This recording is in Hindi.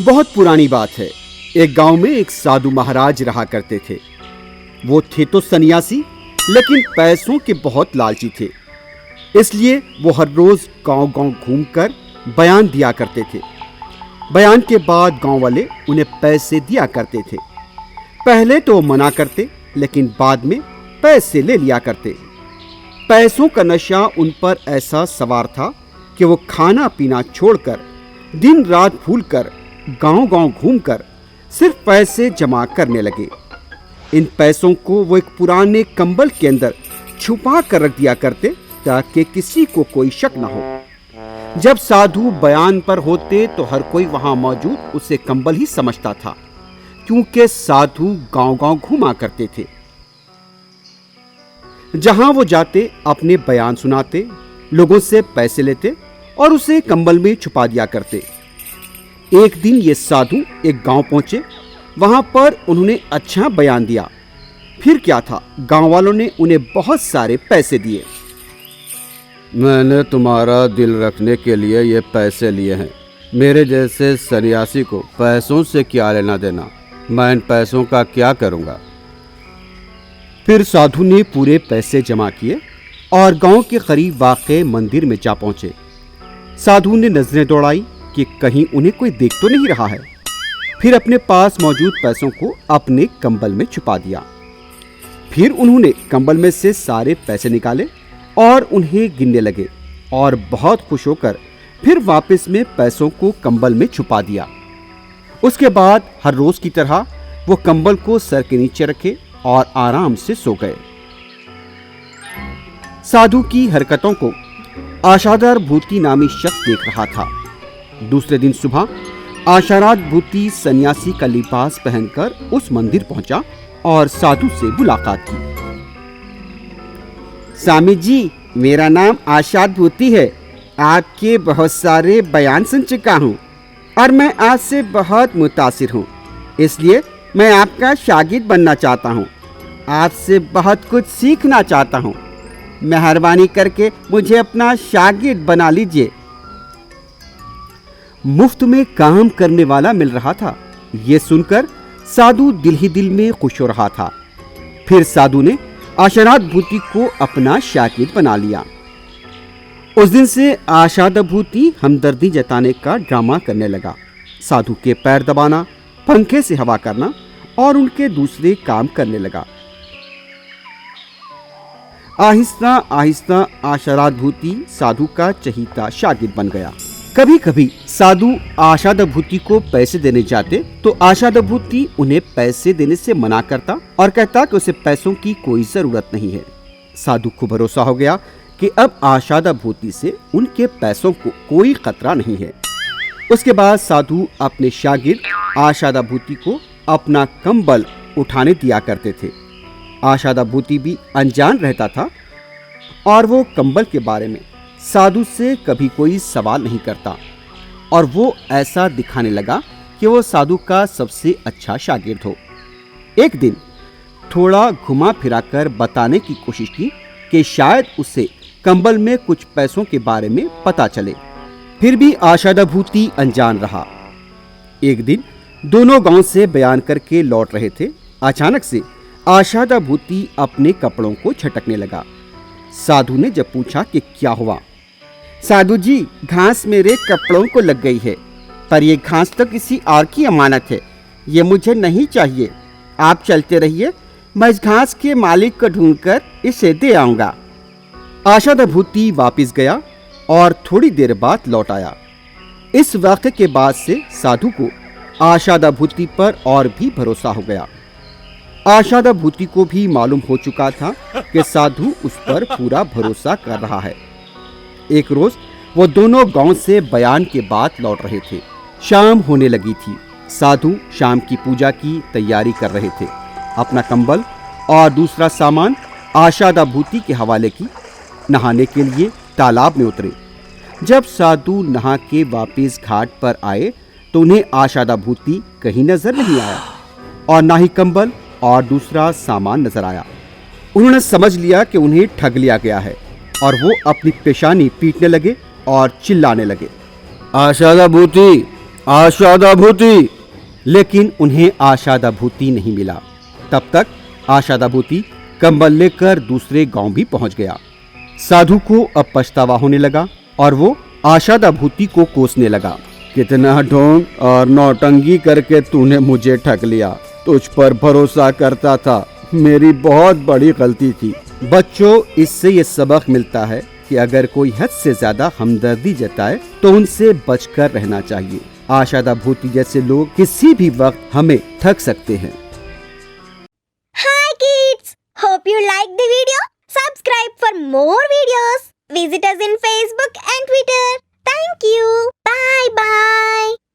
बहुत पुरानी बात है। एक गांव में एक साधु महाराज रहा करते थे। वो थे तो सन्यासी, लेकिन पैसों के बहुत लालची थे। इसलिए वो हर रोज गांव-गांव घूमकर बयान दिया करते थे। बयान के बाद गांव वाले उन्हें पैसे दिया करते थे। पहले तो वो मना करते, लेकिन बाद में पैसे ले लिया करते। पैसों का नशा उन पर ऐसा सवार था कि वो खाना पीना छोड़कर दिन रात भूलकर गांव-गांव घूमकर सिर्फ पैसे जमा करने लगे। इन पैसों को वो एक पुराने कंबल के अंदर छुपा कर रख दिया करते ताकि किसी को कोई शक न हो। जब साधु बयान पर होते तो हर कोई वहां मौजूद उसे कंबल ही समझता था, क्योंकि साधु गांव-गांव घूमा करते थे। जहां वो जाते अपने बयान सुनाते, लोगों से पैसे लेते और उसे कंबल में छुपा दिया करते। एक दिन ये साधु एक गांव पहुंचे। वहां पर उन्होंने अच्छा बयान दिया। फिर क्या था, गांव वालों ने उन्हें बहुत सारे पैसे दिए। मैंने तुम्हारा दिल रखने के लिए ये पैसे लिए हैं। मेरे जैसे सन्यासी को पैसों से क्या लेना देना, मैं इन पैसों का क्या करूंगा। फिर साधु ने पूरे पैसे जमा किए और गांव के करीब वाक़े मंदिर में जा पहुंचे। साधु ने नजरें दौड़ाई कि कहीं उन्हें कोई देख तो नहीं रहा है। फिर अपने पास मौजूद पैसों को अपने कंबल में छुपा दिया। फिर उन्होंने कंबल में से सारे पैसे निकाले और उन्हें गिनने लगे और बहुत खुश होकर फिर वापस में पैसों को कंबल में छुपा दिया। उसके बाद हर रोज की तरह वो कंबल को सर के नीचे रखे और आराम से सो गए। साधु की हरकतों को आशादार भूति नामी शख्स देख रहा था। दूसरे दिन सुबह आशारात भूति सन्यासी का लिबास पहनकर उस मंदिर पहुंचा और साधु से मुलाकात की। स्वामी जी, मेरा नाम आशाद भूति है। आपके बहुत सारे बयान सुन चुका हूँ और मैं आपसे बहुत मुतासिर हूँ, इसलिए मैं आपका शागिर्द बनना चाहता हूँ। आपसे बहुत कुछ सीखना चाहता हूँ। मेहरबानी करके मुझे अपना शागिर्द बना लीजिए। मुफ्त में काम करने वाला मिल रहा था। ये सुनकर साधु दिल ही दिल में खुश हो रहा था। फिर साधु ने आशारात भूति को अपना शागिर्द बना लिया। उस दिन से आशाद भूति हमदर्दी जताने का ड्रामा करने लगा। साधु के पैर दबाना, पंखे से हवा करना और उनके दूसरे काम करने लगा। आहिस्ता आहिस्ता आशारात भूति साधु का चहीता शागिर्द बन गया। कभी कभी साधु आशाद भूति को पैसे देने जाते तो आशाद भूति उन्हें पैसे देने से मना करता और कहता कि उसे पैसों की कोई जरूरत नहीं है। साधु को भरोसा हो गया कि अब आशाद भूति से उनके पैसों को कोई खतरा नहीं है। उसके बाद साधु अपने शागिर्द आशाद भूति को अपना कंबल उठाने दिया करते थे। आशाद भूति भी अनजान रहता था और वो कंबल के बारे में साधु से कभी कोई सवाल नहीं करता और वो ऐसा दिखाने लगा कि वो साधु का सबसे अच्छा शागिर्द हो। एक दिन थोड़ा घुमा फिराकर बताने की कोशिश की कि शायद उसे कंबल में कुछ पैसों के बारे में पता चले। फिर भी आशाद भूति अनजान रहा। एक दिन दोनों गांव से बयान करके लौट रहे थे। अचानक से आशाद भूति अपने कपड़ों को झटकने लगा। साधु ने जब पूछा कि क्या हुआ, साधु जी, घास मेरे कपड़ों को लग गई है, पर यह घास तो किसी और की अमानत है। ये मुझे नहीं चाहिए। आप चलते रहिए, मैं इस घास के मालिक को ढूंढकर इसे दे आऊंगा। आशाद भूति वापिस गया और थोड़ी देर बाद लौट आया। इस वाक़े के बाद से साधु को आशाद भूति पर और भी भरोसा हो गया। आशाद भूति को भी मालूम हो चुका था कि साधु उस पर पूरा भरोसा कर रहा है। एक रोज वो दोनों गांव से बयान के बाद लौट रहे थे। शाम होने लगी थी। साधु शाम की पूजा की तैयारी कर रहे थे। अपना कंबल और दूसरा सामान आशाद भूति के हवाले की। नहाने के लिए तालाब में उतरे। जब साधु नहा के वापस घाट पर आए तो उन्हें आशाद भूति कहीं नजर नहीं आया और ना ही कंबल और दूसरा सामान नजर आया। उन्होंने समझ लिया कि उन्हें ठग लिया गया है और वो अपनी पेशानी पीटने लगे और चिल्लाने लगे, आशाद भूति, आशादाभूति। लेकिन उन्हें आशादाभूति नहीं मिला। तब तक आशादाभूति कंबल लेकर दूसरे गांव भी पहुंच गया। साधु को अब पछतावा होने लगा और वो आशादाभूति को कोसने लगा। कितना ढोंग और नौटंकी करके तूने मुझे ठग लिया। तुझ पर भरोसा करता था, मेरी बहुत बड़ी गलती थी। बच्चों, इससे ये सबक मिलता है कि अगर कोई हद से ज्यादा हमदर्दी जताए तो उनसे बचकर रहना चाहिए। आशादाभूति जैसे लोग किसी भी वक्त हमें ठग सकते हैं। Hi kids! Hope you like the video. Subscribe for more videos. Visit us in Facebook and Twitter. Thank you. Bye bye.